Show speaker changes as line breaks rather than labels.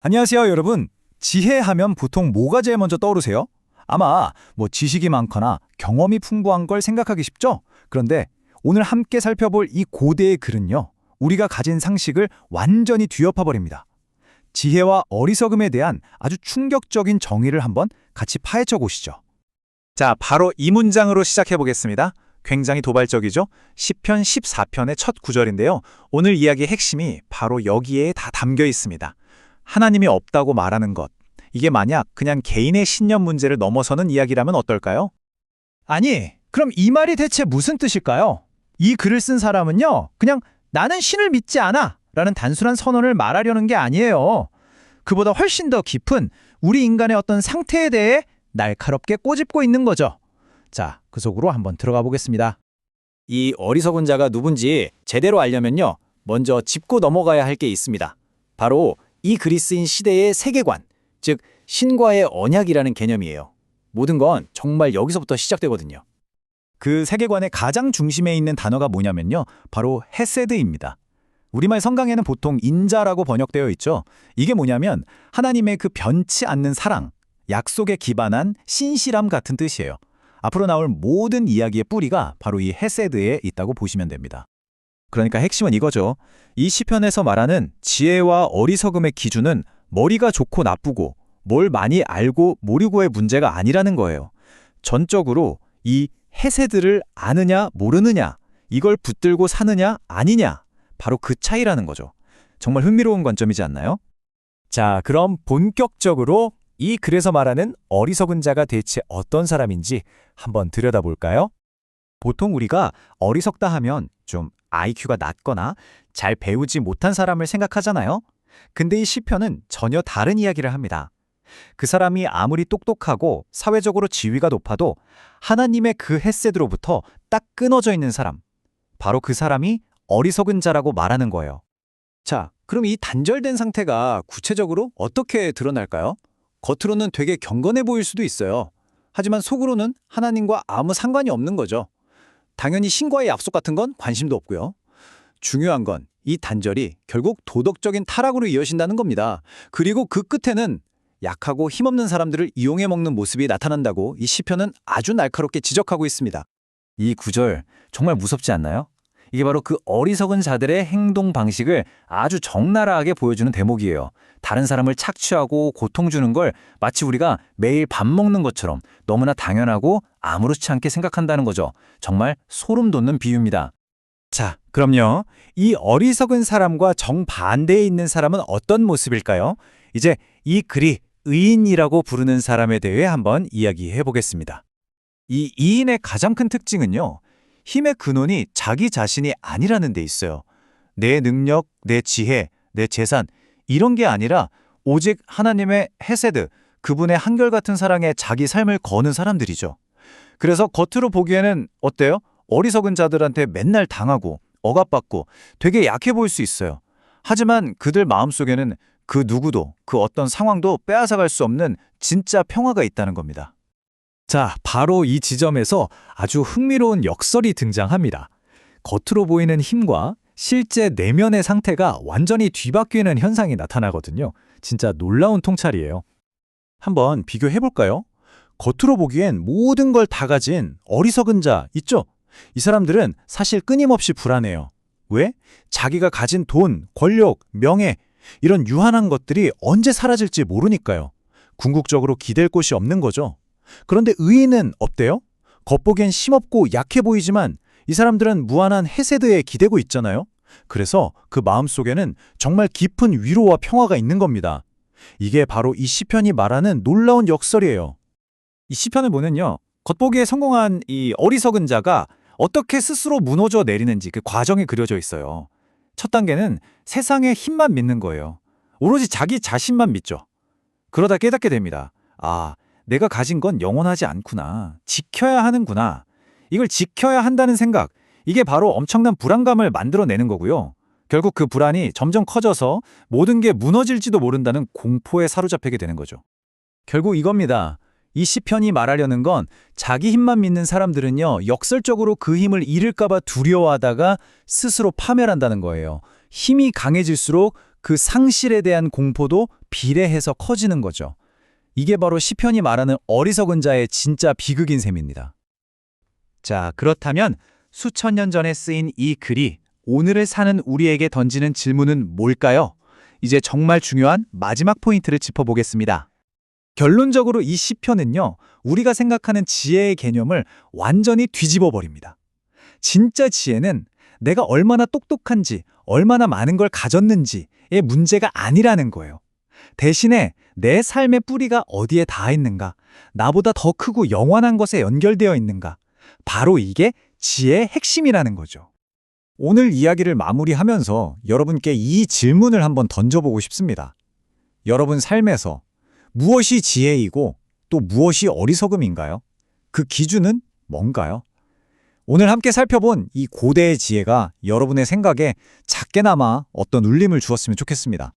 안녕하세요, 여러분. 지혜하면 보통 뭐가 제일 먼저 떠오르세요? 아마 지식이 많거나 경험이 풍부한 걸 생각하기 쉽죠? 그런데 오늘 함께 살펴볼 이 고대의 글은요, 우리가 가진 상식을 완전히 뒤엎어버립니다. 지혜와 어리석음에 대한 아주 충격적인 정의를 한번 같이 파헤쳐 보시죠. 자, 바로 이 문장으로 시작해 보겠습니다. 굉장히 도발적이죠? 시편 14편의 첫 구절인데요. 오늘 이야기의 핵심이 바로 여기에 다 담겨 있습니다. 하나님이 없다고 말하는 것. 이게 만약 그냥 개인의 신념 문제를 넘어서는 이야기라면 어떨까요? 아니, 그럼 이 말이 대체 무슨 뜻일까요? 이 글을 쓴 사람은요, 그냥 나는 신을 믿지 않아 라는 단순한 선언을 말하려는 게 아니에요. 그보다 훨씬 더 깊은 우리 인간의 어떤 상태에 대해 날카롭게 꼬집고 있는 거죠. 자, 그 속으로 한번 들어가 보겠습니다. 이 어리석은 자가 누군지 제대로 알려면요, 먼저 짚고 넘어가야 할 게 있습니다. 바로 이 글이 쓰인 시대의 세계관, 즉 신과의 언약이라는 개념이에요. 모든 건 정말 여기서부터 시작되거든요. 그 세계관의 가장 중심에 있는 단어가 뭐냐면요, 바로 헤세드입니다. 우리말 성강에는 보통 인자라고 번역되어 있죠. 이게 뭐냐면 하나님의 그 변치 않는 사랑, 약속에 기반한 신실함 같은 뜻이에요. 앞으로 나올 모든 이야기의 뿌리가 바로 이 헤세드에 있다고 보시면 됩니다. 그러니까 핵심은 이거죠. 이 시편에서 말하는 지혜와 어리석음의 기준은 머리가 좋고 나쁘고 뭘 많이 알고 모르고의 문제가 아니라는 거예요. 전적으로 이 헤세드를 아느냐 모르느냐, 이걸 붙들고 사느냐 아니냐, 바로 그 차이라는 거죠. 정말 흥미로운 관점이지 않나요? 자, 그럼 본격적으로 이 글에서 말하는 어리석은 자가 대체 어떤 사람인지 한번 들여다볼까요? 보통 우리가 어리석다 하면 좀 IQ가 낮거나 잘 배우지 못한 사람을 생각하잖아요. 근데 이 시편은 전혀 다른 이야기를 합니다. 그 사람이 아무리 똑똑하고 사회적으로 지위가 높아도 하나님의 그 헤세드로부터 딱 끊어져 있는 사람, 바로 그 사람이 어리석은 자라고 말하는 거예요. 자, 그럼 이 단절된 상태가 구체적으로 어떻게 드러날까요? 겉으로는 되게 경건해 보일 수도 있어요. 하지만 속으로는 하나님과 아무 상관이 없는 거죠. 당연히 신과의 약속 같은 건 관심도 없고요. 중요한 건 이 단절이 결국 도덕적인 타락으로 이어진다는 겁니다. 그리고 그 끝에는 약하고 힘없는 사람들을 이용해 먹는 모습이 나타난다고 이 시편은 아주 날카롭게 지적하고 있습니다. 이 구절 정말 무섭지 않나요? 이게 바로 그 어리석은 자들의 행동 방식을 아주 적나라하게 보여주는 대목이에요. 다른 사람을 착취하고 고통 주는 걸 마치 우리가 매일 밥 먹는 것처럼 너무나 당연하고 아무렇지 않게 생각한다는 거죠. 정말 소름 돋는 비유입니다. 자, 그럼요. 이 어리석은 사람과 정반대에 있는 사람은 어떤 모습일까요? 이제 이 글이 의인이라고 부르는 사람에 대해 한번 이야기해 보겠습니다. 이 이인의 가장 큰 특징은요, 힘의 근원이 자기 자신이 아니라는 데 있어요. 내 능력, 내 지혜, 내 재산, 이런 게 아니라 오직 하나님의 헤세드, 그분의 한결같은 사랑에 자기 삶을 거는 사람들이죠. 그래서 겉으로 보기에는 어때요? 어리석은 자들한테 맨날 당하고 억압받고 되게 약해 보일 수 있어요. 하지만 그들 마음속에는 그 누구도 그 어떤 상황도 빼앗아갈 수 없는 진짜 평화가 있다는 겁니다. 자, 바로 이 지점에서 아주 흥미로운 역설이 등장합니다. 겉으로 보이는 힘과 실제 내면의 상태가 완전히 뒤바뀌는 현상이 나타나거든요. 진짜 놀라운 통찰이에요. 한번 비교해볼까요? 겉으로 보기엔 모든 걸 다 가진 어리석은 자 있죠? 이 사람들은 사실 끊임없이 불안해요. 왜? 자기가 가진 돈, 권력, 명예, 이런 유한한 것들이 언제 사라질지 모르니까요. 궁극적으로 기댈 곳이 없는 거죠. 그런데 의인은 어때요? 겉보기엔 힘없고 약해 보이지만 이 사람들은 무한한 헤세드에 기대고 있잖아요. 그래서 그 마음속에는 정말 깊은 위로와 평화가 있는 겁니다. 이게 바로 이 시편이 말하는 놀라운 역설이에요. 이 시편을 보면요, 겉보기에 성공한 이 어리석은 자가 어떻게 스스로 무너져 내리는지 그 과정이 그려져 있어요. 첫 단계는 세상의 힘만 믿는 거예요. 오로지 자기 자신만 믿죠. 그러다 깨닫게 됩니다. 아, 내가 가진 건 영원하지 않구나. 지켜야 하는구나. 이걸 지켜야 한다는 생각, 이게 바로 엄청난 불안감을 만들어내는 거고요. 결국 그 불안이 점점 커져서 모든 게 무너질지도 모른다는 공포에 사로잡히게 되는 거죠. 결국 이겁니다. 이 시편이 말하려는 건 자기 힘만 믿는 사람들은요, 역설적으로 그 힘을 잃을까봐 두려워하다가 스스로 파멸한다는 거예요. 힘이 강해질수록 그 상실에 대한 공포도 비례해서 커지는 거죠. 이게 바로 시편이 말하는 어리석은 자의 진짜 비극인 셈입니다.
자, 그렇다면 수천 년 전에 쓰인 이 글이 오늘을 사는 우리에게 던지는 질문은 뭘까요? 이제 정말 중요한 마지막 포인트를 짚어보겠습니다.
결론적으로 이 시편은요, 우리가 생각하는 지혜의 개념을 완전히 뒤집어 버립니다. 진짜 지혜는 내가 얼마나 똑똑한지, 얼마나 많은 걸 가졌는지의 문제가 아니라는 거예요. 대신에 내 삶의 뿌리가 어디에 닿아 있는가, 나보다 더 크고 영원한 것에 연결되어 있는가, 바로 이게 지혜의 핵심이라는 거죠. 오늘 이야기를 마무리하면서 여러분께 이 질문을 한번 던져보고 싶습니다. 여러분 삶에서 무엇이 지혜이고 또 무엇이 어리석음인가요? 그 기준은 뭔가요? 오늘 함께 살펴본 이 고대의 지혜가 여러분의 생각에 작게나마 어떤 울림을 주었으면 좋겠습니다.